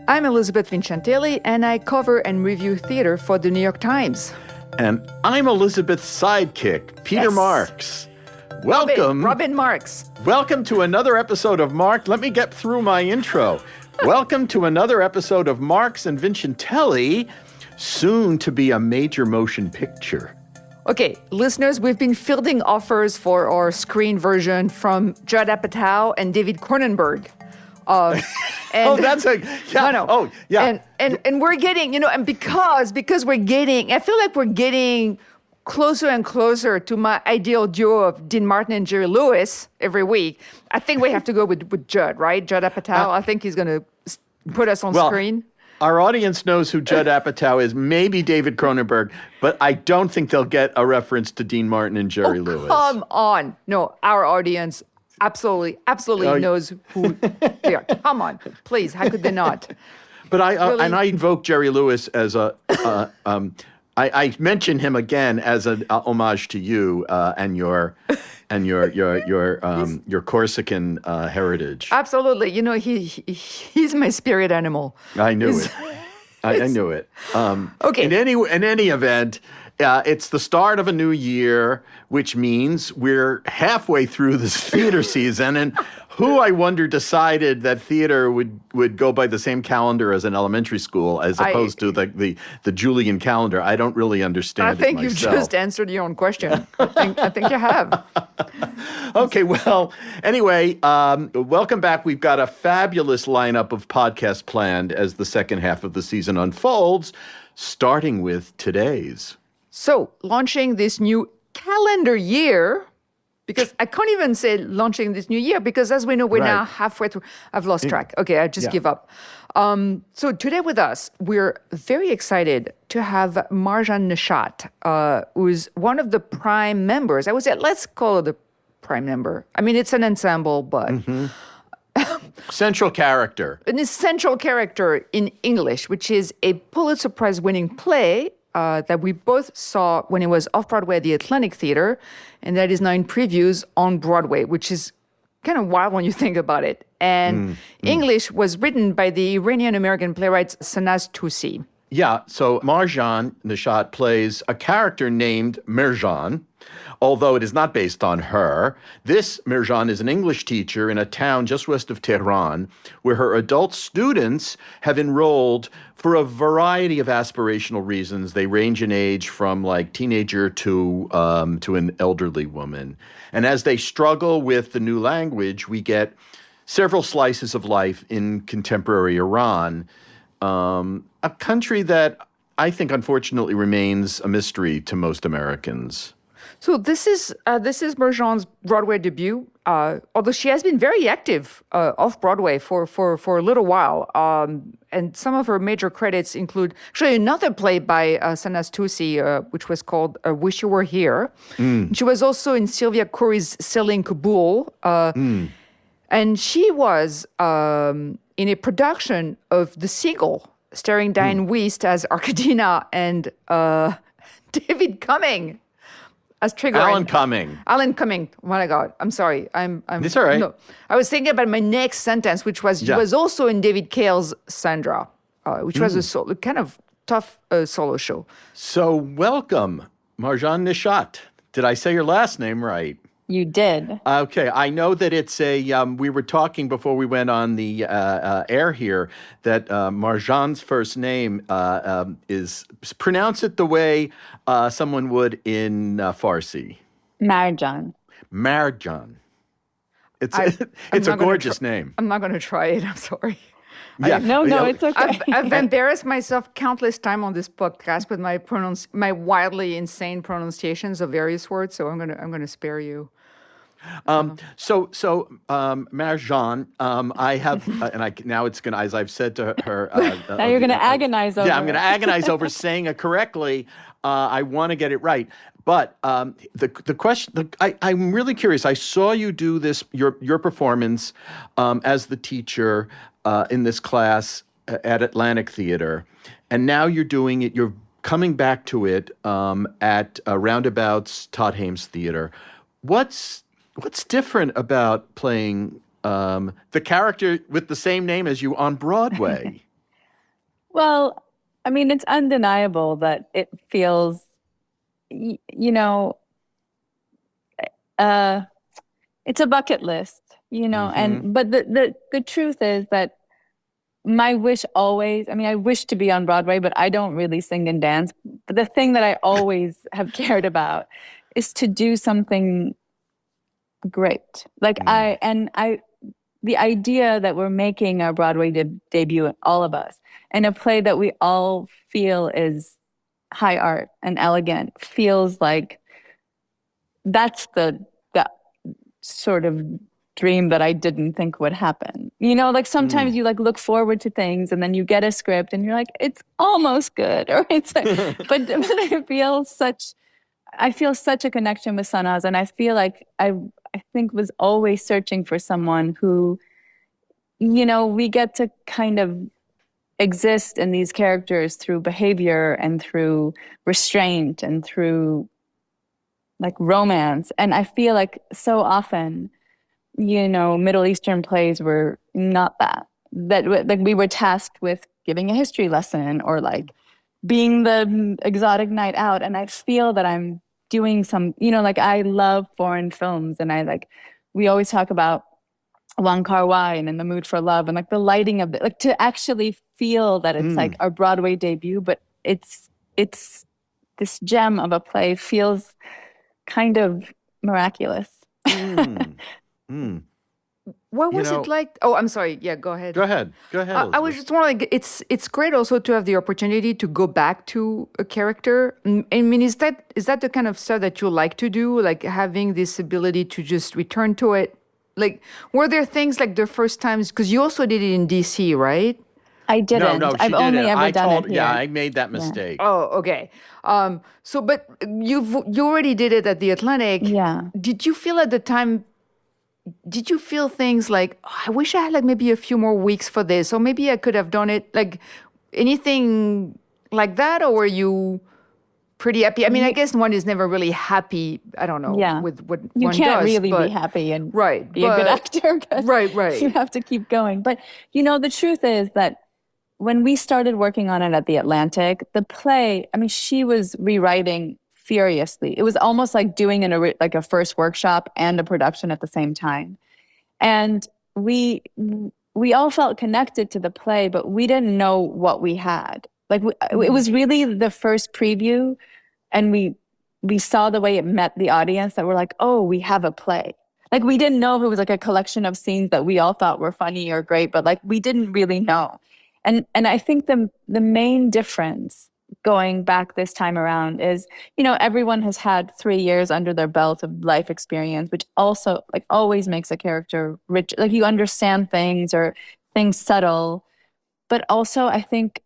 I'm Elizabeth Vincentelli, and I cover and review theater for the New York Times. And I'm Elizabeth's sidekick, Peter Marks. Welcome. Robin Marks. Welcome to another episode of Mark. Let me get through my intro. Welcome to another episode of Marks and Vincentelli, soon to be a major motion picture. Okay, listeners, we've been fielding offers for our screen version from Judd Apatow and David Cronenberg. And that's a yeah. No. Oh, yeah. And we're getting, and because we're getting, I feel like we're getting closer and closer to my ideal duo of Dean Martin and Jerry Lewis every week. I think we have to go with Judd, right? Judd Apatow. I think he's going to put us on screen. Our audience knows who Judd Apatow is, maybe David Cronenberg, but I don't think they'll get a reference to Dean Martin and Jerry Lewis. Come on. No, our audience absolutely knows who they are. Come on, please. How could they not? But I Really? and I invoke Jerry Lewis as I mention him again as an homage to you and your Corsican heritage. Absolutely. He's my spirit animal. I knew it. I knew it. Okay. In any event, it's the start of a new year, which means we're halfway through this theater season. And who, I wonder, decided that theater would go by the same calendar as an elementary school as opposed to the Julian calendar? I don't really understand it think myself. you've just answered your own question. I think you have. Okay, well, anyway, welcome back. We've got a fabulous lineup of podcasts planned as the second half of the season unfolds, starting with today's. So, launching this new calendar year, because I can't even say launching this new year, because as we know, we're now halfway through. I've lost track. Okay, I just give up. So today with us, we're very excited to have Marjan Neshat, who's one of the prime members. I would say, let's call her the prime member. I mean, it's an ensemble, but... Central character. An essential character in English, which is a Pulitzer Prize-winning play that we both saw when it was off-Broadway at the Atlantic Theater, and that is now in previews on Broadway, which is kind of wild when you think about it. And English was written by the Iranian-American playwright Sanaz Tusi. Yeah, so Marjan Neshat plays a character named Marjan, although it is not based on her. This Marjan is an English teacher in a town just west of Tehran, where her adult students have enrolled for a variety of aspirational reasons. They range in age from like teenager to an elderly woman. And as they struggle with the new language, we get several slices of life in contemporary Iran, a country that I think unfortunately remains a mystery to most Americans. So this is Marjan's Broadway debut, although she has been very active off-Broadway for a little while. And some of her major credits include actually another play by Sanaz Tusi, which was called Wish You Were Here. She was also in Sylvia Khoury's Selling Kabul. And she was in a production of The Seagull, starring Diane Wiest as Arkadina and David Cumming as Trigger. Alan Cumming. Oh my God. I'm sorry. I'm. It's all right. No, I was thinking about my next sentence, which was she was also in David Cale's Sandra, which was a kind of tough solo show. So welcome, Marjan Neshat. Did I say your last name right? You did. Okay, I know that it's a, we were talking before we went on the air here, that Marjan's first name is, pronounce it the way someone would in Farsi. Marjan. Marjan. It's a gorgeous name. I'm not going to try it. I'm sorry. Yeah. No, it's okay. I've embarrassed myself countless times on this podcast with my wildly insane pronunciations of various words. So I'm gonna spare you. So Marjan, I have, now it's gonna, as I've said to her. Now you're gonna agonize over. Yeah, I'm gonna agonize over saying it correctly. I want to get it right. But the question, I'm really curious. I saw you do this, your performance as the teacher in this class at Atlantic Theater, and now you're doing it. You're coming back to it at Roundabout's Todd Hames Theater. What's different about playing the character with the same name as you on Broadway? Well, I mean, it's undeniable that it feels, you know, uh, it's a bucket list, Mm-hmm. and but the truth is that my wish always, I mean, I wish to be on Broadway, but I don't really sing and dance. But the thing that I always have cared about is to do something great. Like Mm. the idea that we're making our Broadway debut, all of us, in a play that we all feel is high art and elegant, feels like that's the sort of dream that I didn't think would happen. Like sometimes Mm. you like look forward to things and then you get a script and you're like, it's almost good, or it's like, but I feel such a connection with Sanaz, and I feel like I think was always searching for someone who, we get to kind of exist in these characters through behavior and through restraint and through like romance. And I feel like so often, Middle Eastern plays were not that. Like we were tasked with giving a history lesson or like being the exotic night out. And I feel that I'm doing some, like I love foreign films, and we always talk about Wong Kar-wai and In the Mood for Love, and like the lighting of it, like to actually feel that it's like Mm. our Broadway debut, but it's this gem of a play feels kind of miraculous. Mm. Mm. What You was it know, like? Oh, I'm sorry. Yeah, go ahead. go ahead. Go ahead, I was Elizabeth. just wondering, it's great also to have the opportunity to go back to a character. I mean, is that the kind of stuff that you like to do, like having this ability to just return to it? Like, were there things like the first times? Because you also did it in DC, right? I No, didn't. no, she I've only didn't. ever I done it told, yeah, here. I made that Yeah. mistake. Oh, okay. So, but you already did it at the Atlantic. Yeah. Did you feel at the time? Did you feel things like, "Oh, I wish I had like maybe a few more weeks for this, or maybe I could have done it, like anything like that, or were you pretty happy? I mean, I You, guess one is never really happy. I don't know yeah. with what You one can't does, really be but happy and right, be a good but actor because right, you right. have to keep going. But the truth is that when we started working on it at the Atlantic, the play, I mean, she was rewriting furiously. It was almost like doing like a first workshop and a production at the same time. And we all felt connected to the play, but we didn't know what we had. Like it Mhm. was really the first preview, and we saw the way it met the audience that we're like, oh, we have a play. Like we didn't know if it was like a collection of scenes that we all thought were funny or great, but like we didn't really know. And I think the main difference going back this time around is, everyone has had 3 years under their belt of life experience, which also like always makes a character rich. Like you understand things or things subtle, but also I think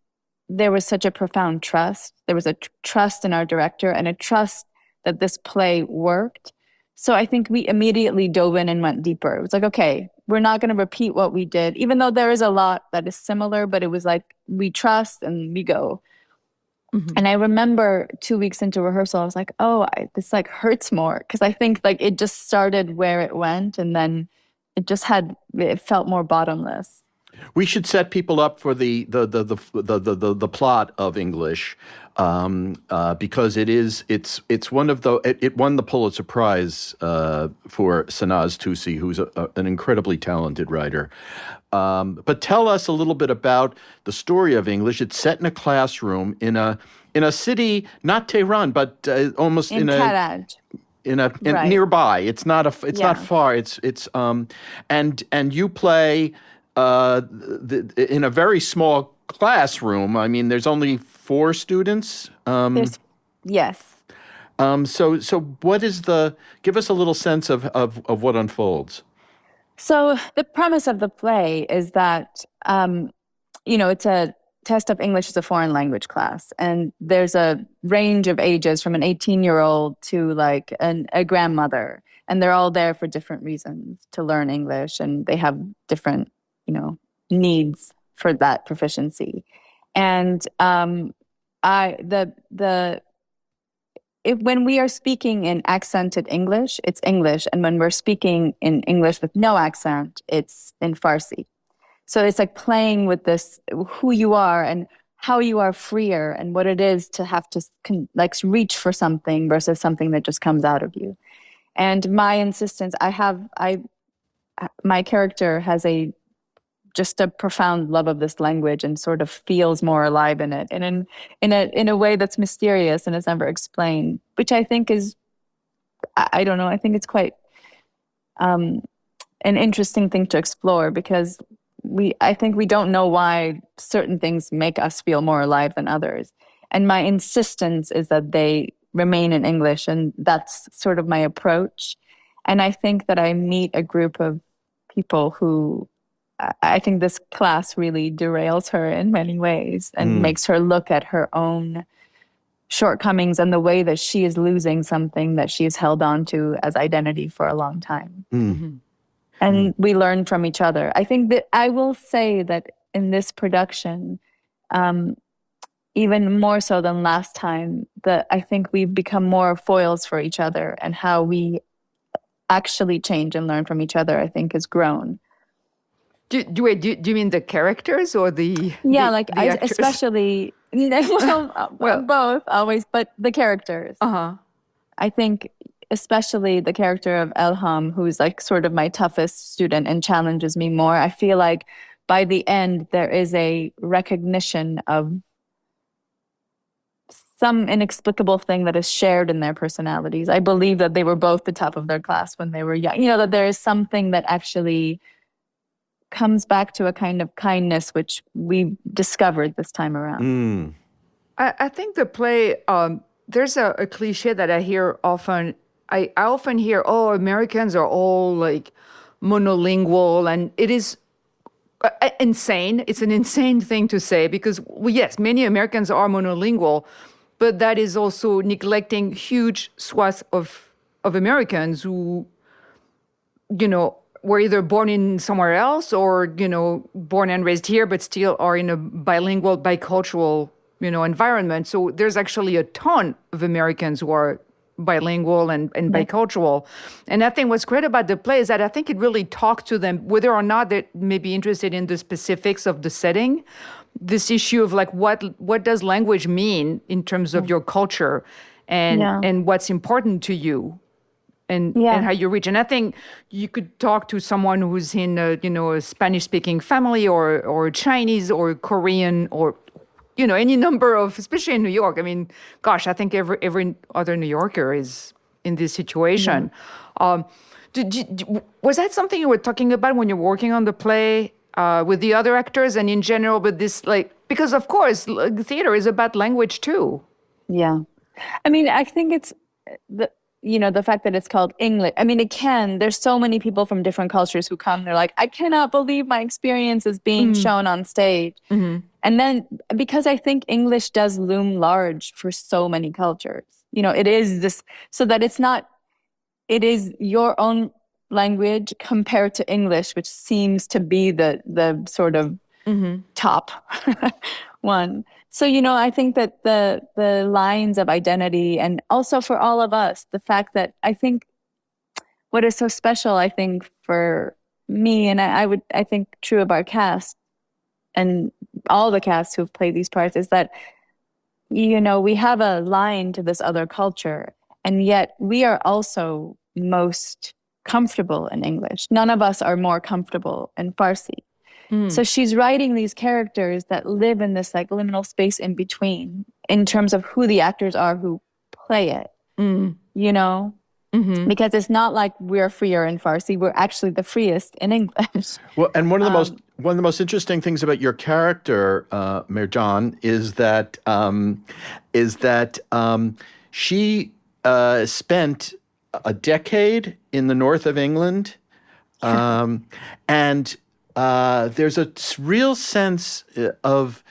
there was such a profound trust. There was a trust in our director and a trust that this play worked. So I think we immediately dove in and went deeper. It was like, okay, we're not going to repeat what we did, even though there is a lot that is similar, but it was like we trust and we go. Mhm. And I remember 2 weeks into rehearsal, I was like, oh, this like hurts more because I think like it just started where it went, and then it felt more bottomless. We should set people up for the plot of English, because it's one of it won the Pulitzer Prize for Sanaz Tusi, who's an incredibly talented writer. But tell us a little bit about the story of English. It's set in a classroom in a city, not Tehran, but almost In Karaj, in right. nearby. It's not Yeah. far. And you play in a very small classroom. I mean, there's only 4 students. Yes. So what is give us a little sense of what unfolds. So the premise of the play is that, it's a test of English as a foreign language class. And there's a range of ages from an 18-year-old to like a grandmother. And they're all there for different reasons to learn English. And they have different, needs for that proficiency. And I the when we are speaking in accented English, it's English. And when we're speaking in English with no accent, it's in Farsi. So it's like playing with this, who you are and how you are freer and what it is to have to like reach for something versus something that just comes out of you. And my insistence, my character has just a profound love of this language and sort of feels more alive in it, and in a way that's mysterious and is never explained, which I think is, I don't know, I think it's quite an interesting thing to explore, because I think we don't know why certain things make us feel more alive than others. And my insistence is that they remain in English, and that's sort of my approach. And I think that I meet a group of people who, I think this class really derails her in many ways and makes her look at her own shortcomings and the way that she is losing something that she's held on to as identity for a long time. Mm-hmm. And we learn from each other. I think that I will say that in this production, even more so than last time, that I think we've become more foils for each other, and how we actually change and learn from each other, I think, has grown. Do you mean the characters or the the actors? Especially both always, but the characters. I think especially the character of Elham, who's like sort of my toughest student and challenges me more. I feel like by the end there is a recognition of some inexplicable thing that is shared in their personalities. I believe that they were both the top of their class when they were young. That there is something that actually comes back to a kind of kindness which we discovered this time around. I think the play, there's a cliche that I hear often. I often hear, oh, Americans are all like monolingual, and it is insane. It's an insane thing to say, because, well, yes, many Americans are monolingual, but that is also neglecting huge swaths of Americans who, were either born in somewhere else or, born and raised here, but still are in a bilingual, bicultural, environment. So there's actually a ton of Americans who are bilingual and bicultural. And I think what's great about the play is that I think it really talks to them, whether or not they may be interested in the specifics of the setting, this issue of like, what does language mean in terms of your culture and what's important to you. And how you reach. And I think you could talk to someone who's in a Spanish-speaking family or Chinese or Korean or, any number of, especially in New York. I mean, gosh, I think every other New Yorker is in this situation. Was that something you were talking about when you're working on the play with the other actors and in general with this, because of course, theater is about language too. Yeah. I mean, I think it's the fact that it's called English. I mean, there's so many people from different cultures who come, they're like, I cannot believe my experience is being shown on stage. And then, because I think English does loom large for so many cultures, it is this, so that it is your own language compared to English, which seems to be the sort of top one. So, I think that the lines of identity, and also for all of us, the fact that I think what is so special, I think, for me, and I think true of our cast and all the casts who've played these parts, is that, we have a line to this other culture, and yet we are also most comfortable in English. None of us are more comfortable in Farsi. So she's writing these characters that live in this like liminal space in between, in terms of who the actors are who play it, because it's not like we're freer in Farsi. We're actually the freest in English. Well, and one of the most interesting things about your character, Marjan, is that she spent a decade in the north of England, and there's a real sense of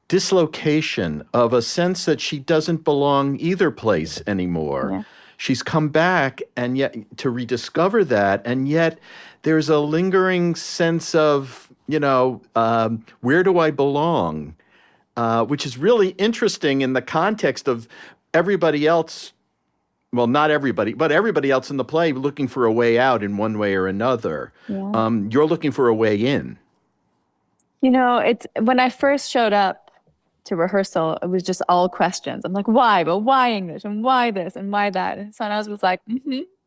dislocation, of a sense that she doesn't belong either place anymore. Yeah. She's come back, and yet to rediscover that, and yet there's a lingering sense of, where do I belong? Which is really interesting in the context of everybody else. Well, not everybody, but everybody else in the play looking for a way out in one way or another. Yeah. You're looking for a way in. It's when I first showed up to rehearsal, it was just all questions. I'm like, why? But why English? And why this? And why that? And Sanaz was like,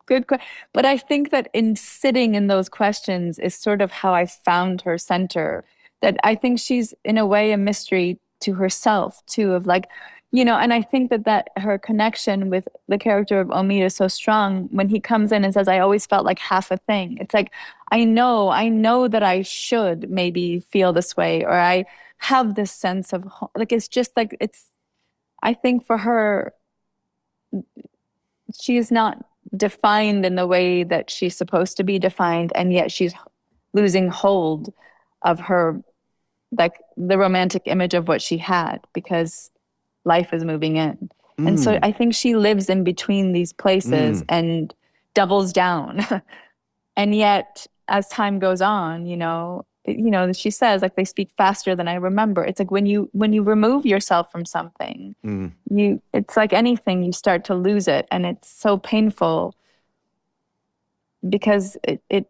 good question. But I think that in sitting in those questions is sort of how I found her center. That I think she's in a way a mystery to herself too, of like, and I think that her connection with the character of Omid is so strong when he comes in and says, I always felt like half a thing. It's like, I know that I should maybe feel this way, or I have this sense of, like, it's just like, I think for her, she is not defined in the way that she's supposed to be defined, and yet she's losing hold of her, like, the romantic image of what she had, because life is moving in. And so I think she lives in between these places and doubles down. And yet, as time goes on, she says, like, they speak faster than I remember. It's like when you remove yourself from something, it's like anything, you start to lose it. And it's so painful because it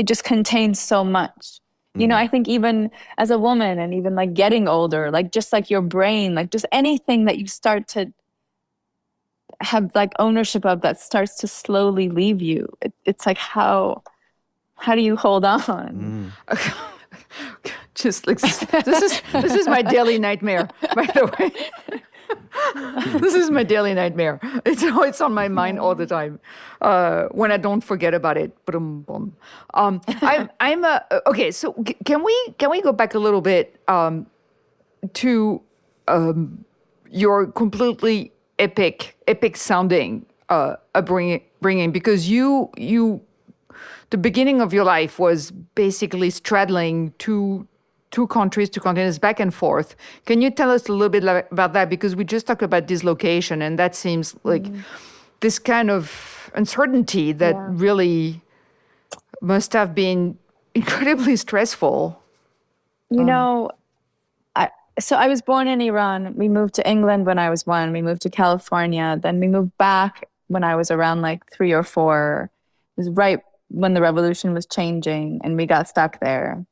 just contains so much. I think even as a woman, and even like getting older, like just like your brain, like just anything that you start to have like ownership of that starts to slowly leave you. It's like, how do you hold on? Just like this is my daily nightmare, by the way. This is my daily nightmare. It's on my mind all the time. When I don't forget about it. Okay. So can we go back a little bit to your completely epic sounding upbringing, because you the beginning of your life was basically straddling two continents, back and forth. Can you tell us a little bit about that? Because we just talked about dislocation, and that seems like this kind of uncertainty that really must have been incredibly stressful. So I was born in Iran. We moved to England when I was 1. We moved to California. Then we moved back when I was around like 3 or 4. It was right when the revolution was changing, and we got stuck there.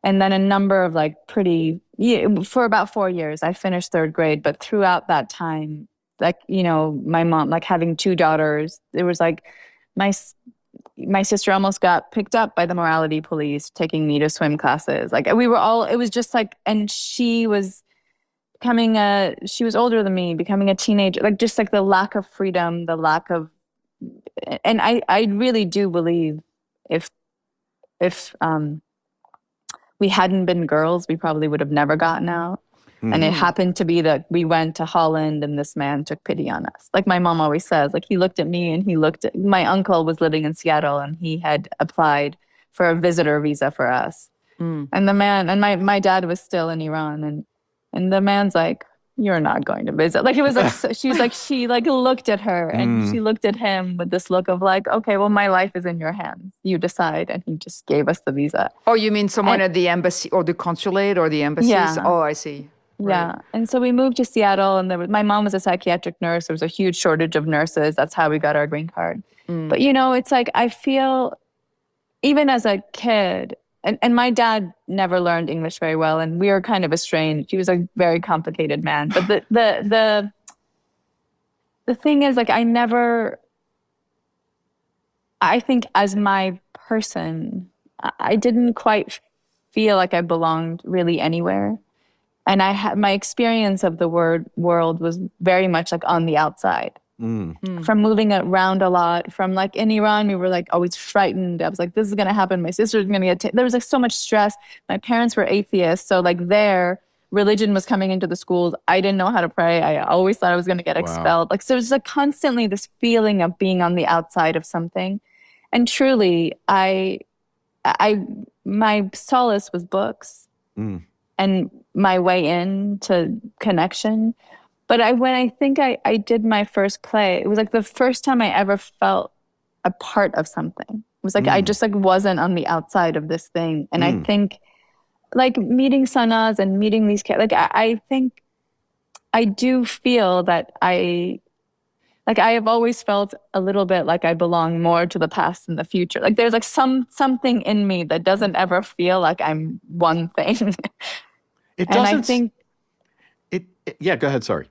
And then a number of for about 4 years, I finished 3rd grade. But throughout that time, like, my mom, like having 2 daughters, it was like my sister almost got picked up by the morality police, taking me to swim classes. Like, we were all, it was just like, and she was she was older than me, becoming a teenager, like just like the lack of freedom, the lack of, and I really do believe if we hadn't been girls, we probably would have never gotten out. And it happened to be that we went to Holland and this man took pity on us. Like my mom always says, like he looked at me and my uncle was living in Seattle and he had applied for a visitor visa for us. And the man, and my dad was still in Iran, and the man's like, you're not going to visit. Like it was like, she looked at her and she looked at him with this look of like, okay, well, my life is in your hands. You decide. And he just gave us the visa. Oh, you mean someone at the embassy or the consulate or the embassies? Yeah. Oh, I see. Right. Yeah. And so we moved to Seattle, and my mom was a psychiatric nurse. There was a huge shortage of nurses. That's how we got our green card. But, it's like, I feel even as a kid, and my dad never learned English very well, and we were kind of estranged. He was a very complicated man. But the thing is, like, I think as my person, I didn't quite feel like I belonged really anywhere. And I had my experience of the world was very much like on the outside. From moving around a lot, from like in Iran, we were like always frightened. I was like, this is going to happen. My sister's going to get there was like so much stress. My parents were atheists. So like their religion was coming into the schools. I didn't know how to pray. I always thought I was going to get expelled. Like, so it was like constantly this feeling of being on the outside of something. And truly, my solace was books and my way into connection. But when I think I did my first play, it was like the first time I ever felt a part of something. It was like I just like wasn't on the outside of this thing. And I think like meeting Sanaz and meeting these kids, like I think I do feel that I have always felt a little bit like I belong more to the past and the future. Like there's like something in me that doesn't ever feel like I'm one thing. It And I doesn't. think Yeah, go ahead. Sorry.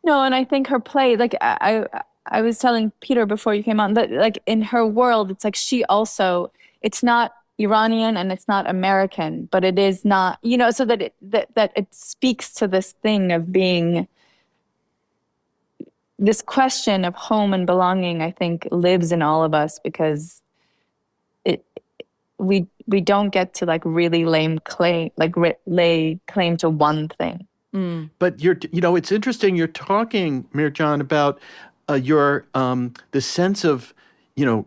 no, and I think her play, like I was telling Peter before you came on that like in her world, it's like she also, it's not Iranian and it's not American, but it is not, you know, so that that it speaks to this thing of being, this question of home and belonging, I think lives in all of us because it we don't get to like really lay claim to one thing. But it's interesting. You're talking, Mirjan, about your the sense of,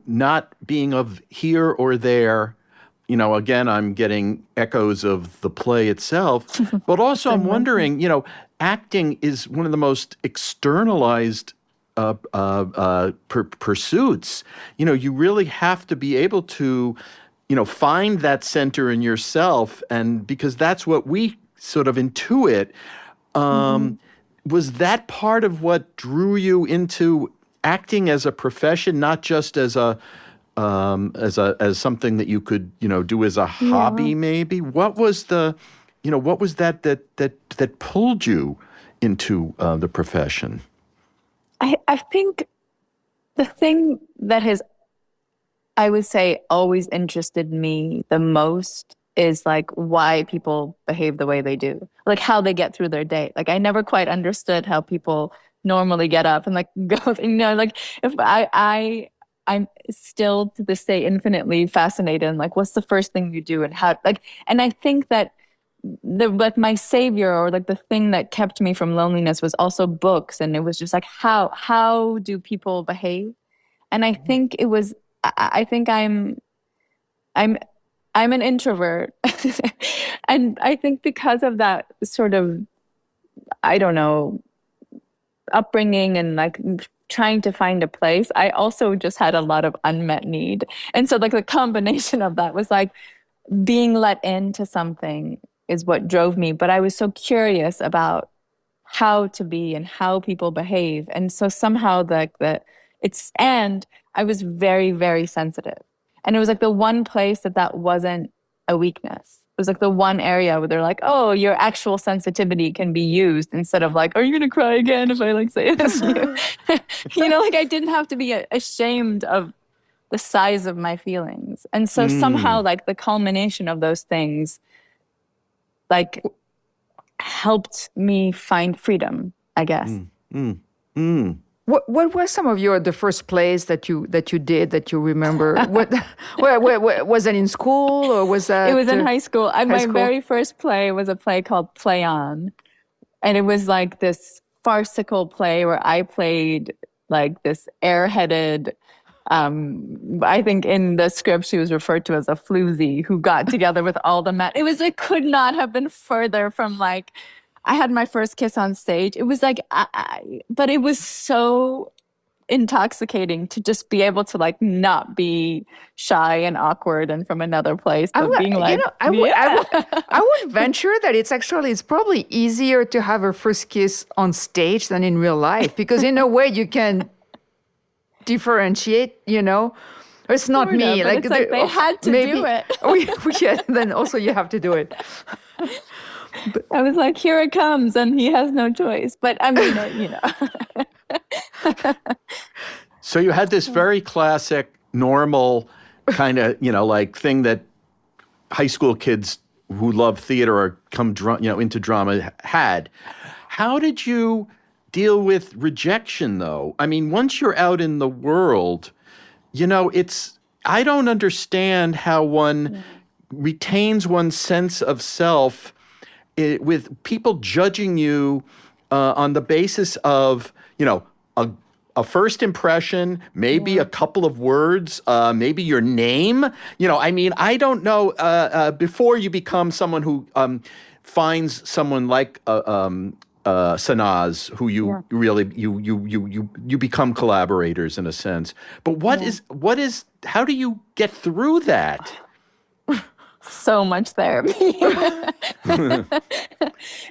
not being of here or there. Again, I'm getting echoes of the play itself, but also I'm wondering, acting is one of the most externalized pursuits. You really have to be able to, find that center in yourself, and because that's what we sort of intuit. Was that part of what drew you into acting as a profession, not just as as something that you could, do as a hobby, maybe? What was what was that pulled you into the profession? I think the thing that has, I would say, always interested me the most is like why people behave the way they do, like how they get through their day. Like I never quite understood how people normally get up and like go, like if I'm still to this day infinitely fascinated and like what's the first thing you do and how, like, and I think that like my savior or like the thing that kept me from loneliness was also books, and it was just like how do people behave. And I think it was, I think I'm I'm an introvert. And I think because of that sort of, I don't know, upbringing and like trying to find a place, I also just had a lot of unmet need. And so like the combination of that was like being let into something is what drove me. But I was so curious about how to be and how people behave. And so somehow and I was very, very sensitive. And it was like the one place that wasn't a weakness. It was like the one area where they're like, oh, your actual sensitivity can be used instead of like, are you going to cry again if I like say this to you? Like I didn't have to be ashamed of the size of my feelings. And so somehow like the culmination of those things like helped me find freedom, I guess. What were some of the first plays that you did that you remember? What was that in school or was that? It was in high school. My school? very first play was a play called Play On, and it was like this farcical play where I played like this airheaded. I think in the script she was referred to as a floozy who got together with all the men. It could not have been further from like. I had my first kiss on stage. It was like, but it was so intoxicating to just be able to like not be shy and awkward and from another place, but being like, I would venture that it's probably easier to have a first kiss on stage than in real life because in a way you can differentiate, It's not sort me. of, but Like it's like they had to do it. Yeah, then also you have to do it. I was like, here it comes, and he has no choice. But I mean, So you had this very classic, normal kind of, like thing that high school kids who love theater or come, into drama had. How did you deal with rejection, though? I mean, once you're out in the world, I don't understand how one retains one's sense of self with people judging you on the basis of, a first impression, maybe a couple of words, maybe your name. I don't know. Before you become someone who finds someone like Sanaz, who you really you become collaborators in a sense. But what is how do you get through that? So much therapy.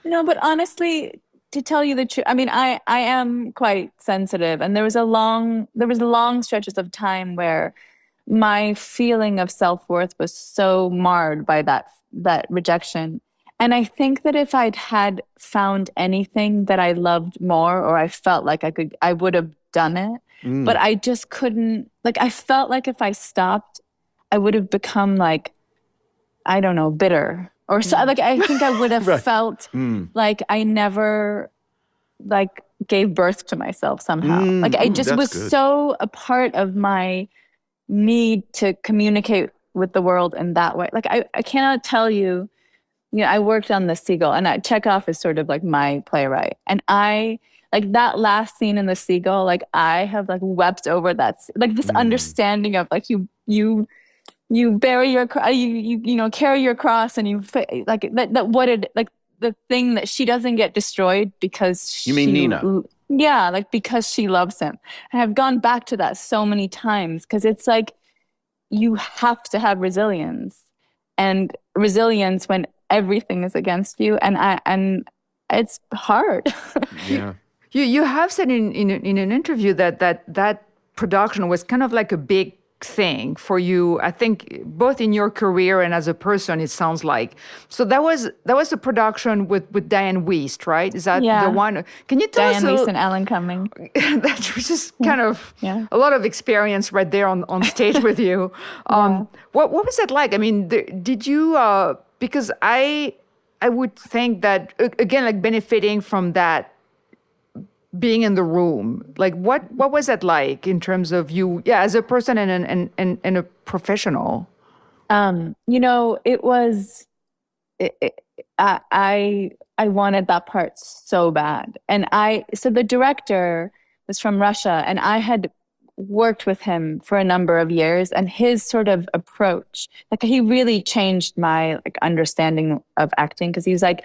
No, but honestly, to tell you the truth, I mean, I am quite sensitive, and there was long stretches of time where my feeling of self-worth was so marred by that rejection. And I think that if I'd had found anything that I loved more, or I felt like I would have done it. But I just couldn't, like, I felt like if I stopped, I would have become like, I don't know, bitter. Or so, like, I think I would have felt like I never, like, gave birth to myself somehow. Like, I just was so a part of my need to communicate with the world in that way. Like, I cannot tell you, I worked on The Seagull, and Chekhov is sort of like my playwright. And like that last scene in The Seagull, like I have like wept over that, like this understanding of like you bury your, carry your cross, and like that what it, like the thing that she doesn't get destroyed because You mean Nina? Yeah, like because she loves him. And I've gone back to that so many times because it's like you have to have resilience when everything is against you, and it's hard. Yeah. You have said in an interview that production was kind of like a big thing for you. I think both in your career and as a person, it sounds like. So that was a production with Diane Wiest, right? Is that the one? Can you tell us? Diane Wiest and Alan Cumming. That was just kind of a lot of experience right there on stage with you. What was that like? I mean, did you? Because I would think that again, like benefiting from that, being in the room, like what was that like in terms of you, as a person and a professional? It was. I wanted that part so bad, and so the director was from Russia, and I had worked with him for a number of years, and his sort of approach, like he really changed my like understanding of acting, because he was like,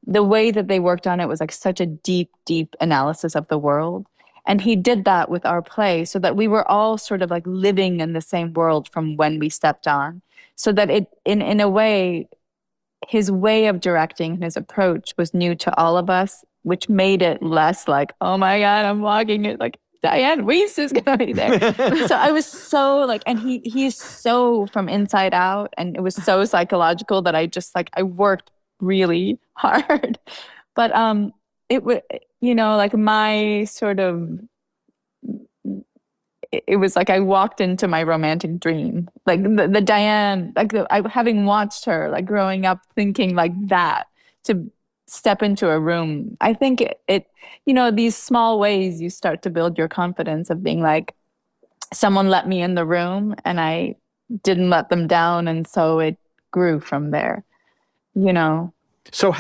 the way that they worked on it was like such a deep analysis of the world. And he did that with our play so that we were all sort of like living in the same world from when we stepped on. So that it, in a way, his way of directing, his approach was new to all of us, which made it less like, oh my God, I'm walking it, like Diane Wiest is gonna be there. So I was so like, and he's so from inside out, and it was so psychological that I just like, I worked really hard. But it would, like my sort of, it was like I walked into my romantic dream, like the Diane, like having watched her, like growing up thinking like that, to step into a room. I think it these small ways you start to build your confidence of being like, someone let me in the room and I didn't let them down, and so it grew from there. So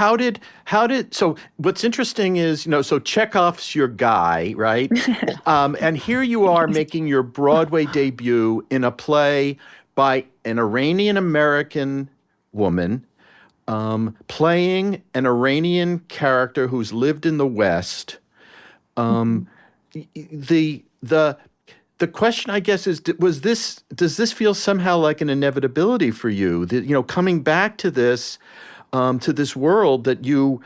so what's interesting is, so Chekhov's your guy, right? And here you are making your Broadway debut in a play by an Iranian American woman, playing an Iranian character who's lived in the West. The question, I guess, is, does this feel somehow like an inevitability for you? That, coming back to this world that you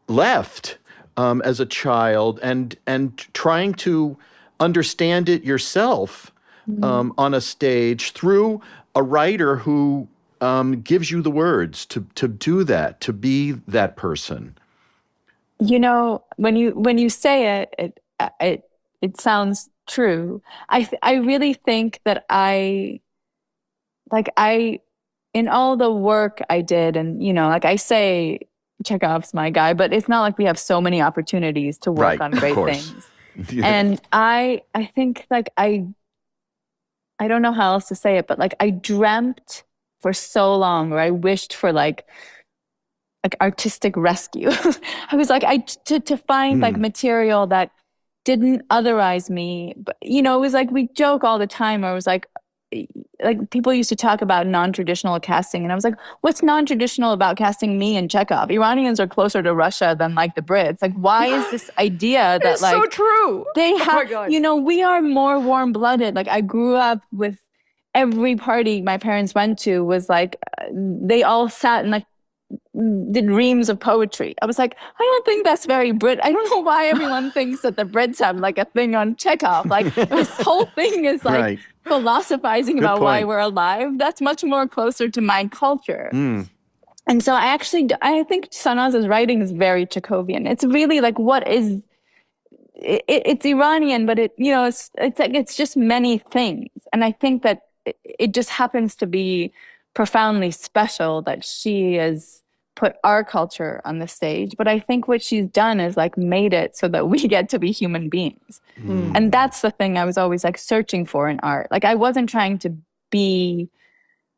left as a child, and trying to understand it yourself on a stage through a writer who gives you the words to do that, to be that person. When you say it sounds true. I really think that in all the work I did, and like I say, Chekhov's my guy, but it's not like we have so many opportunities to work on great things. Yeah. And I think like I don't know how else to say it, but like I dreamt for so long, or I wished for like artistic rescue. I was like, to find like material that didn't otherize me. But it was like, we joke all the time, or it was like people used to talk about non-traditional casting, and I was like, what's non-traditional about casting me and Chekhov? Iranians are closer to Russia than like the Brits. Like, why is this idea that like so true? They have, we are more warm-blooded. Like, I grew up with every party my parents went to was like, they all sat and like did reams of poetry. I was like, I don't think that's very Brit. I don't know why everyone thinks that the Brits have like a thing on Chekhov. Like, this whole thing is like philosophizing about why we're alive. That's much more closer to my culture. And so I think Sanaz's writing is very Chekhovian. It's really like it's Iranian, but it's like it's just many things. And I think that it just happens to be profoundly special that she has put our culture on the stage. But I think what she's done is like made it so that we get to be human beings. And that's the thing I was always like searching for in art. Like I wasn't trying to be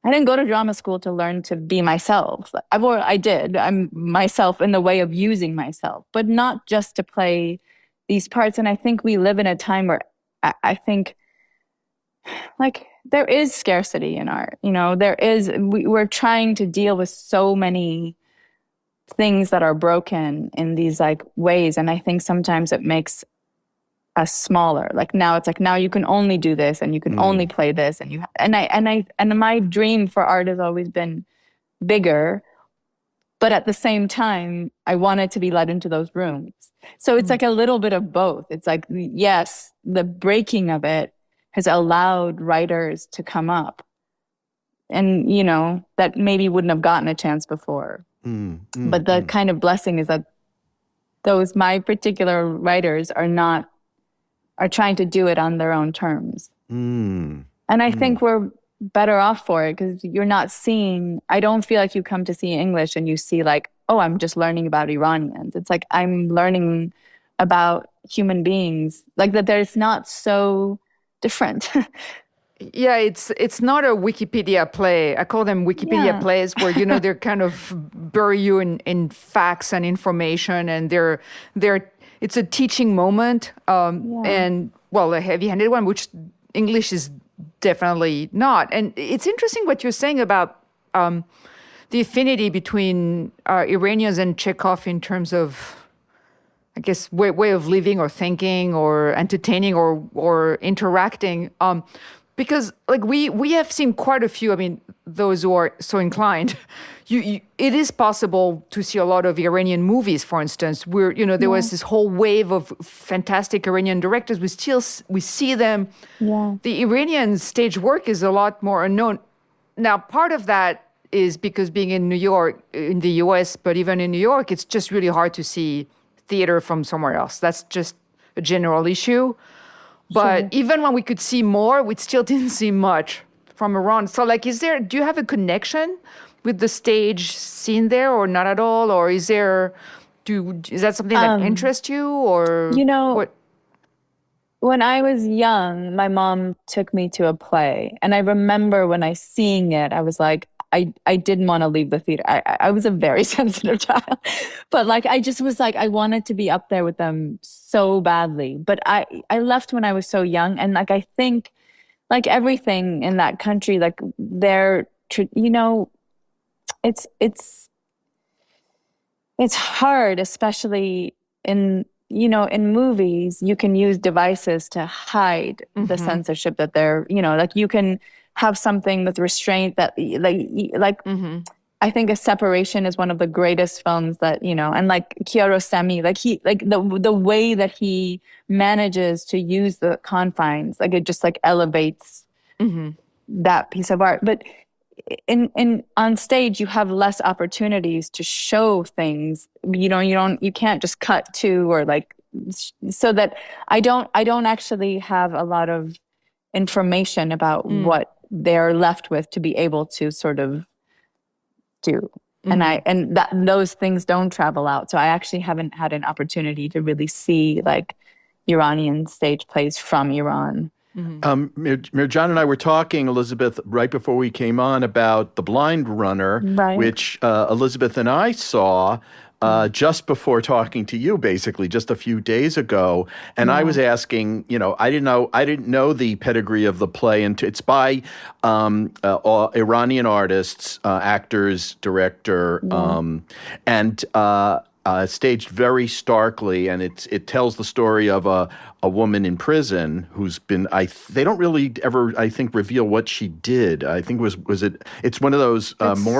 I didn't go to drama school to learn to be myself. I did. I'm myself in the way of using myself, but not just to play these parts. And I think we live in a time where I think like there is scarcity in art. We're trying to deal with so many things that are broken in these like ways. And I think sometimes it makes us smaller. Like now it's like now you can only do this and you can only play this and my dream for art has always been bigger, but at the same time I wanted to be let into those rooms. So it's like a little bit of both. It's like yes, the breaking of it has allowed writers to come up and that maybe wouldn't have gotten a chance before. But the kind of blessing is that my particular writers are trying to do it on their own terms. And I think we're better off for it because you're not seeing, I don't feel like you come to see English and you see like, oh, I'm just learning about Iranians. It's like I'm learning about human beings, like that there's not so different. Yeah, it's not a Wikipedia play. I call them Wikipedia plays where, they're kind of bury you in facts and information and it's a teaching moment, and well, a heavy-handed one, which English is definitely not. And it's interesting what you're saying about the affinity between Iranians and Chekhov in terms of, I guess, way of living or thinking or entertaining or interacting. Because like we have seen quite a few. I mean, those who are so inclined, it is possible to see a lot of Iranian movies, for instance, where there was this whole wave of fantastic Iranian directors. We see them. Yeah. The Iranian stage work is a lot more unknown. Now, part of that is because being in New York, in the U.S., but even in New York, it's just really hard to see theater from somewhere else. That's just a general issue. But even when we could see more, we still didn't see much from Iran. So like, do you have a connection with the stage scene there or not at all? Or is that something that interests you or? What? When I was young, my mom took me to a play. And I remember when I seeing it, I was like, I didn't want to leave the theater. I was a very sensitive child, but like, I just was like, I wanted to be up there with them so badly. But I left when I was so young. And like, I think like everything in that country, like it's hard, especially in movies, you can use devices to hide the censorship that they're, like you can have something with restraint that I think A Separation is one of the greatest films that, and like Kiarostami, the way that he manages to use the confines, like it just like elevates that piece of art. But on stage, you have less opportunities to show things. You can't just cut to or like, so that I don't actually have a lot of information about what they're left with to be able to sort of do. And those things don't travel out. So I actually haven't had an opportunity to really see like Iranian stage plays from Iran. Marjan and I were talking, Elizabeth, right before we came on about The Blind Runner, which Elizabeth and I saw just before talking to you, basically, just a few days ago. And I was asking, I didn't know the pedigree of the play, and it's by Iranian artists, actors, director, and staged very starkly, and it tells the story of a woman in prison who's been. They don't really ever, I think, reveal what she did. I think it's one of those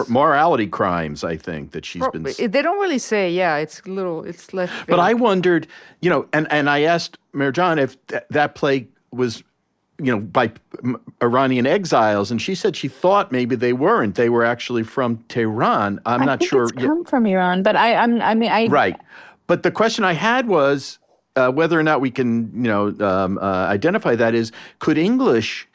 morality crimes. I think that she's been. They don't really say. Yeah, it's left. But I wondered, and I asked Marjan if that play was by Iranian exiles, and she said she thought maybe they weren't. They were actually from Tehran. I'm not sure. It's come from Iran, but Right. But the question I had was whether or not we can, identify that is, could English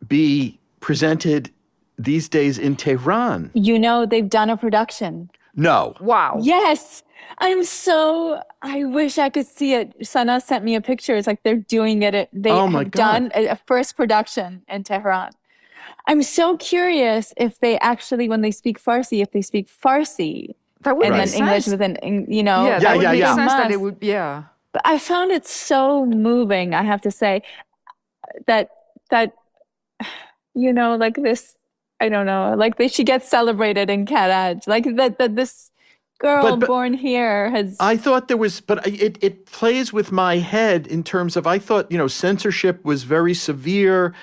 be presented these days in Tehran? They've done a production. No. Wow. Yes. I wish I could see it. Sana sent me a picture. It's like they're doing it. They have done a first production in Tehran. I'm so curious if they actually, when they speak Farsi, That would and make then English sense. within, Yeah, that would make yeah. sense that it would, yeah. But I found it so moving, I have to say, that like this, I don't know, like she gets celebrated in Karaj, like that this girl born here has. I thought there was, but it plays with my head in terms of, I thought, censorship was very severe.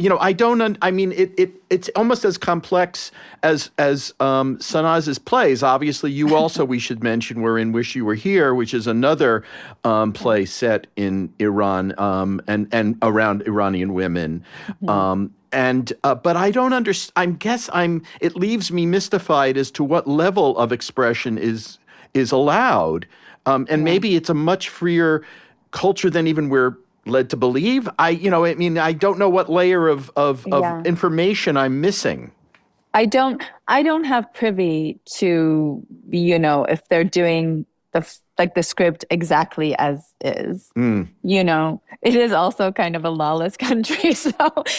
It's almost as complex as Sanaz's plays. Obviously, you also, we should mention, were in Wish You Were Here, which is another play set in Iran and around Iranian women. But I don't understand. It leaves me mystified as to what level of expression is allowed. Maybe it's a much freer culture than even we're led to believe. I don't know what layer of information I'm missing. I don't have privy to, if they're doing the script exactly as is. It is also kind of a lawless country, so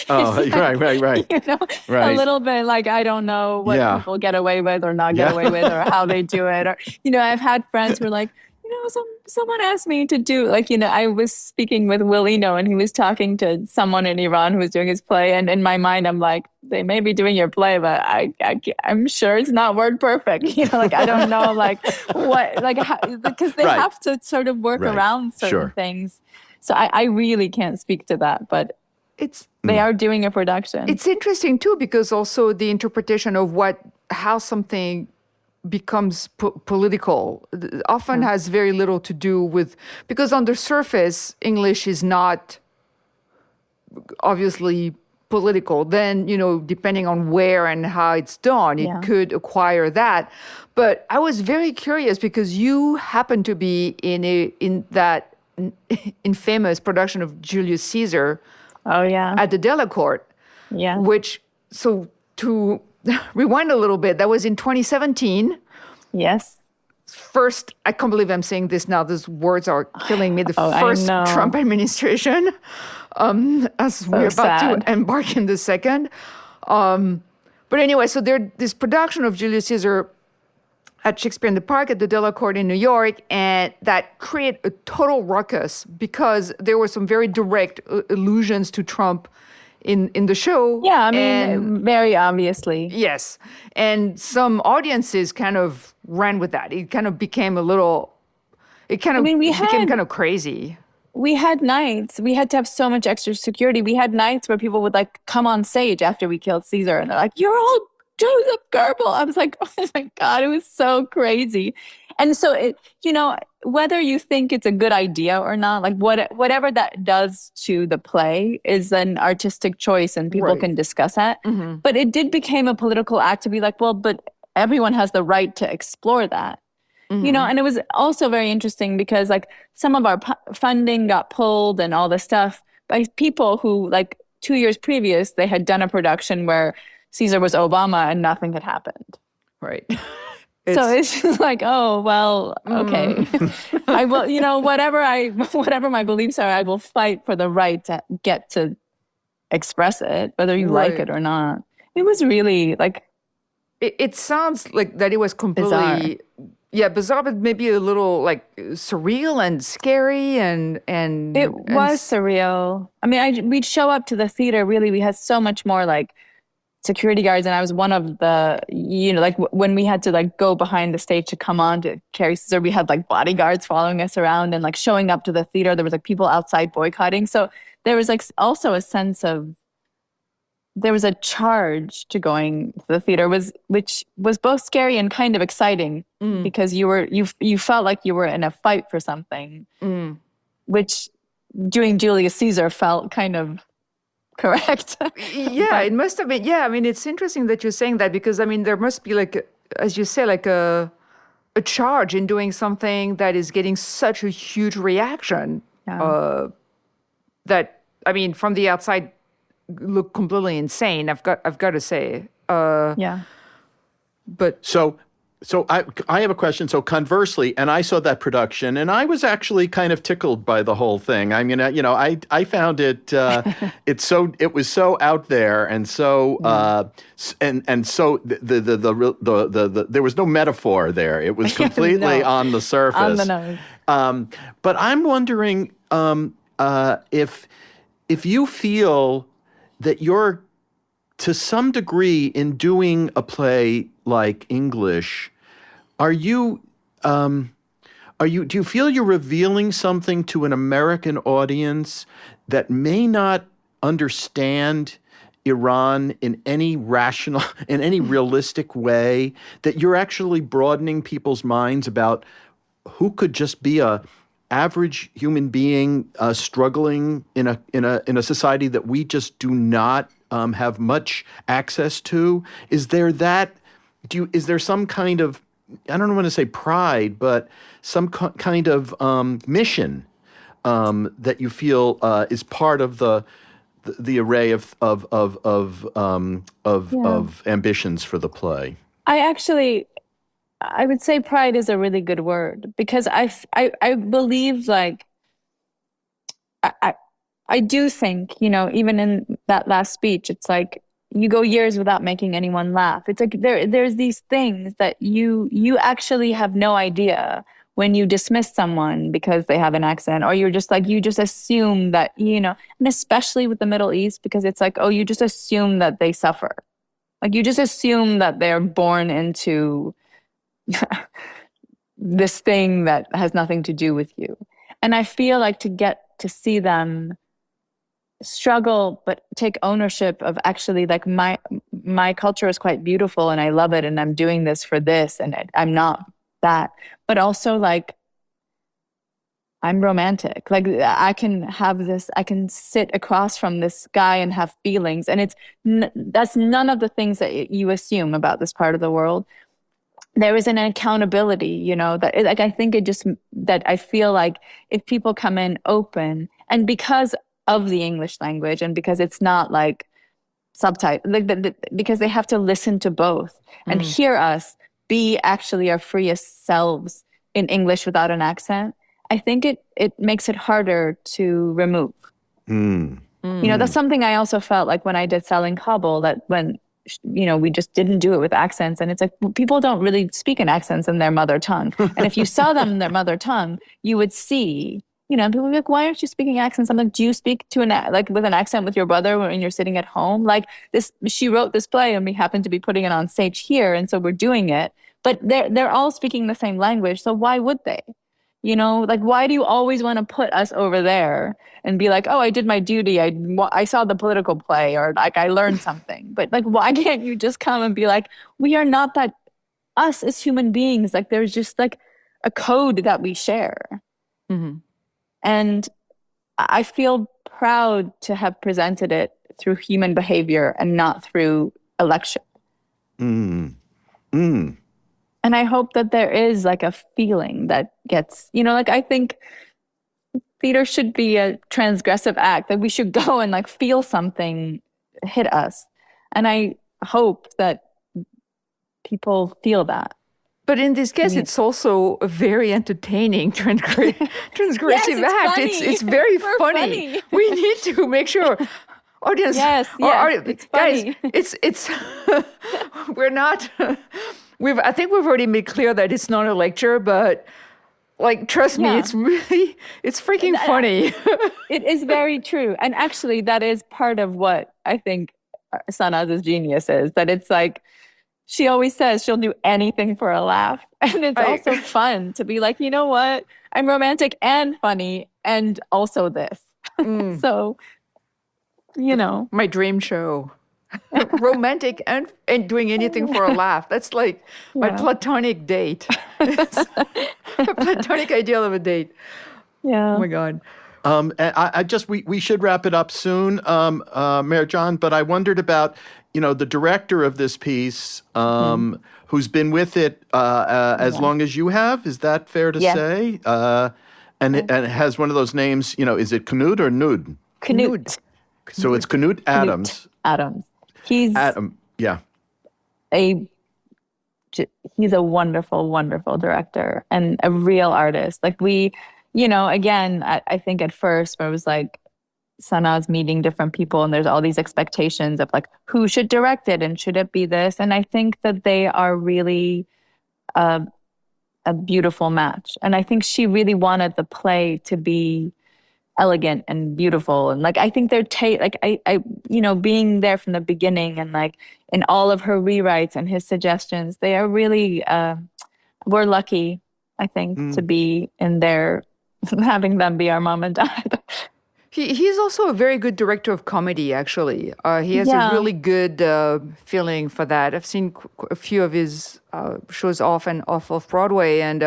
right. A little bit like, I don't know what people get away with or not get away with, or how they do it, or I've had friends who are like, someone asked me to do, I was speaking with Will Eno, and he was talking to someone in Iran who was doing his play, and in my mind I'm like, they may be doing your play, but I'm sure it's not word perfect. I don't know, because they have to sort of work around certain things. So I really can't speak to that, but they are doing a production. It's interesting too, because also the interpretation of how something becomes political often has very little to do with, because on the surface English is not obviously political. Then depending on where and how it's done, it could acquire that. But I was very curious because you happen to be in that infamous production of Julius Caesar. Oh yeah, at the Delacorte. Yeah, to rewind a little bit, that was in 2017. Yes. First, I can't believe I'm saying this now. These words are killing me. The first Trump administration, as we're about to embark in the second. But anyway, so this production of Julius Caesar at Shakespeare in the Park at the Delacorte in New York, and that created a total ruckus because there were some very direct allusions to Trump in the show. Yeah, I mean, very obviously. Yes. And some audiences kind of ran with that. It kind of became became kind of crazy. We had nights. We had to have so much extra security. We had nights where people would come on stage after we killed Caesar, and they're like, "You're all Joseph Goebbels." I was like, "Oh my God," it was so crazy. And so whether you think it's a good idea or not, whatever that does to the play is an artistic choice, and people can discuss that. Mm-hmm. But it did become a political act to be like, well, but everyone has the right to explore that. Mm-hmm. And it was also very interesting because some of our funding got pulled and all this stuff by people who 2 years previous, they had done a production where Caesar was Obama and nothing had happened. Right. So it's just oh, well, okay. I will, whatever my beliefs are, I will fight for the right to get to express it, whether you like it or not. It was really it sounds like that it was completely bizarre, but maybe a little surreal and scary and it was surreal. I mean, we'd show up to the theater. Really, we had so much more security guards, and I was one of the, when we had to go behind the stage to come on to carry Caesar, we had bodyguards following us around and showing up to the theater. There was people outside boycotting. So there was also a sense of, there was a charge to going to the theater, which was both scary and kind of exciting because you felt like you were in a fight for something, which doing Julius Caesar felt kind of correct. Yeah, it must have been. Yeah, I mean, it's interesting that you're saying that because I mean, there must be like, as you say, like a charge in doing something that is getting such a huge reaction. Yeah. That I mean, from the outside, look completely insane. I've got to say. Yeah. But so I have a question. So conversely, and I saw that production, and I was actually kind of tickled by the whole thing. I mean, I found it it was so out there, and so and so the there was no metaphor there. It was completely No. on the surface. On the nose. But I'm wondering if you feel that you're to some degree in doing a play like English. Do you feel you're revealing something to an American audience that may not understand Iran in any realistic way, that you're actually broadening people's minds about who could just be a average human being struggling in a society that we just do not have much access to? Is there some kind of, I don't want to say pride, but some kind of mission that you feel is part of the array of ambitions for the play? I would say pride is a really good word, because I believe, like, I do think, even in that last speech, it's like you go years without making anyone laugh. It's like there's these things that you actually have no idea when you dismiss someone because they have an accent, or you're just like, you just assume that, and especially with the Middle East, because it's like, oh, you just assume that they suffer. Like, you just assume that they're born into this thing that has nothing to do with you. And I feel like to get to see them struggle but take ownership of, actually, like, my culture is quite beautiful and I love it and I'm doing this for this and I'm not that, but also, like, I'm romantic. Like, I can sit across from this guy and have feelings, and that's none of the things that you assume about this part of the world. There is an accountability, that, like, I think that I feel like if people come in open, and because of the English language, and because it's not like subtitle, like because they have to listen to both and hear us be actually our freest selves in English without an accent, I think it makes it harder to remove. That's something I also felt like when I did Selling Kabul, that when we just didn't do it with accents. And it's like, people don't really speak in accents in their mother tongue. And if you saw them in their mother tongue, you would see, people would be like, why aren't you speaking accents? I'm like, do you speak with an accent with your brother when you're sitting at home? Like, she wrote this play and we happen to be putting it on stage here. And so we're doing it, but they're all speaking the same language. So why would they? Like, why do you always want to put us over there and be like, oh, I did my duty. I saw the political play, or like, I learned something. But, like, why can't you just come and be like, we are not that, us as human beings, like, there's just like a code that we share. And I feel proud to have presented it through human behavior and not through election. And I hope that there is, like, a feeling that gets, like, I think theater should be a transgressive act, that we should go and, like, feel something hit us. And I hope that people feel that. But in this case, it's also a very entertaining transgressive act. Funny. It's very funny. We need to make sure audience. Yes, it's funny. Guys, it's we're not. I think we've already made clear that it's not a lecture, but, like, trust me, it's freaking funny. It is very true. And actually, that is part of what I think Sanaz's genius is, that it's like, she always says she'll do anything for a laugh. And it's also fun to be like, you know what? I'm romantic and funny and also this. So, My dream show. Romantic and doing anything for a laugh. That's like my platonic date. A platonic ideal of a date. Yeah. Oh my God. And I just we should wrap it up soon, Marjan. But I wondered about the director of this piece, who's been with it as long as you have. Is that fair to say? And it has one of those names. Is it Knut or Nud? Knut. So it's Knut Adams. Adams. He's Adam. Yeah. He's a wonderful, wonderful director and a real artist. Like again, I think at first where it was like Sanaa's meeting different people and there's all these expectations of like who should direct it and should it be this? And I think that they are really a beautiful match. And I think she really wanted the play to be elegant and beautiful. And like I think their like I being there from the beginning and like in all of her rewrites and his suggestions, they are really we're lucky, I think, to be in there, having them be our mom and dad. He's also a very good director of comedy, actually. He has a really good feeling for that. I've seen a few of his shows off and off of Broadway, and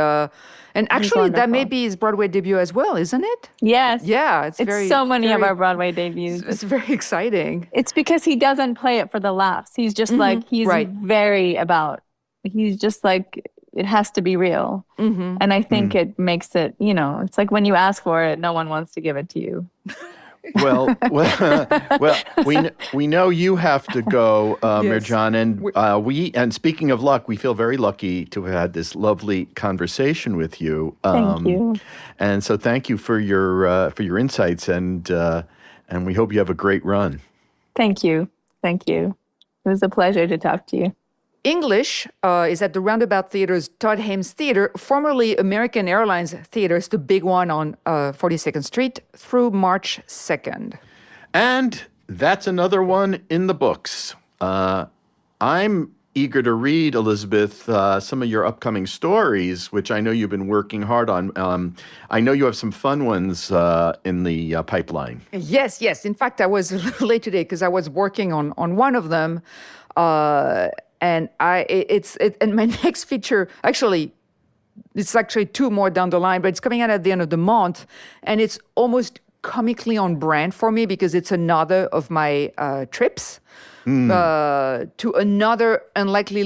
actually that may be his Broadway debut as well, isn't it? Yes. Yeah, it's so many of our Broadway debuts. It's very exciting. It's because he doesn't play it for the laughs. He's just like, he's just like, it has to be real. And I think it makes it, it's like when you ask for it, no one wants to give it to you. Well, we know you have to go, Marjan, and speaking of luck, we feel very lucky to have had this lovely conversation with you. Thank you. And so, thank you for your insights, and we hope you have a great run. Thank you. It was a pleasure to talk to you. English is at the Roundabout Theater's Todd Hames Theater, formerly American Airlines Theater. It's the big one on 42nd Street through March 2nd. And that's another one in the books. I'm eager to read, Elizabeth, some of your upcoming stories, which I know you've been working hard on. I know you have some fun ones in the pipeline. Yes. In fact, I was a little late today because I was working on one of them. And my next feature, it's actually two more down the line, but it's coming out at the end of the month, and it's almost comically on brand for me because it's another of my trips to another unlikely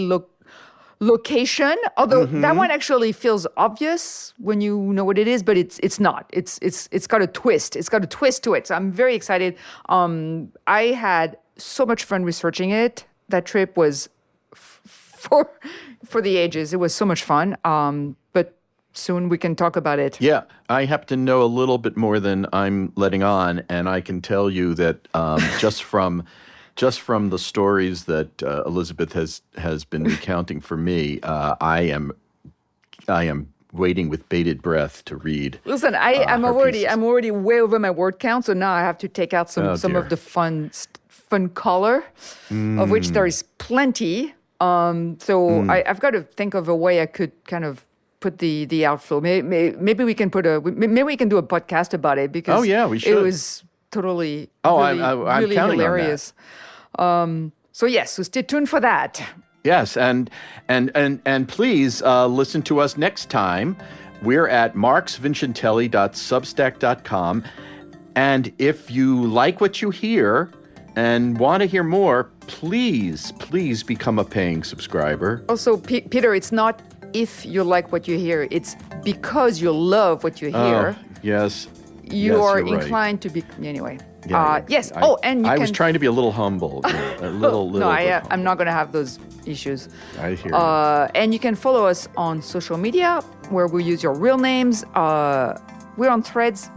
location. Although that one actually feels obvious when you know what it is, but it's not. It's got a twist. It's got a twist to it. So I'm very excited. I had so much fun researching it. That trip was for the ages. It was so much fun. But soon we can talk about it. Yeah, I happen to know a little bit more than I'm letting on, and I can tell you that just from the stories that Elizabeth has been recounting for me, I am waiting with bated breath to read. Listen, I'm already way over my word count, so now I have to take out some of the fun color, of which there is plenty. I've got to think of a way I could kind of put the outflow. Maybe we can do a podcast about it because we should. It was totally I'm really counting hilarious. So stay tuned for that. Yes, and please listen to us next time. We're at marksvincentelli.substack.com, and if you like what you hear and want to hear more, please become a paying subscriber. Also, Peter, it's not if you like what you hear, it's because you love what you hear. Yes. You are inclined right. to be, anyway. Yes. And I was trying to be a little humble. A little. No, I'm not going to have those issues. I hear you. And you can follow us on social media where we use your real names. We're on Threads.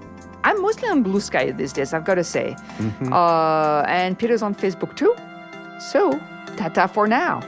I'm mostly on Blue Sky these days, I've got to say. And Peter's on Facebook too. So, ta-ta for now.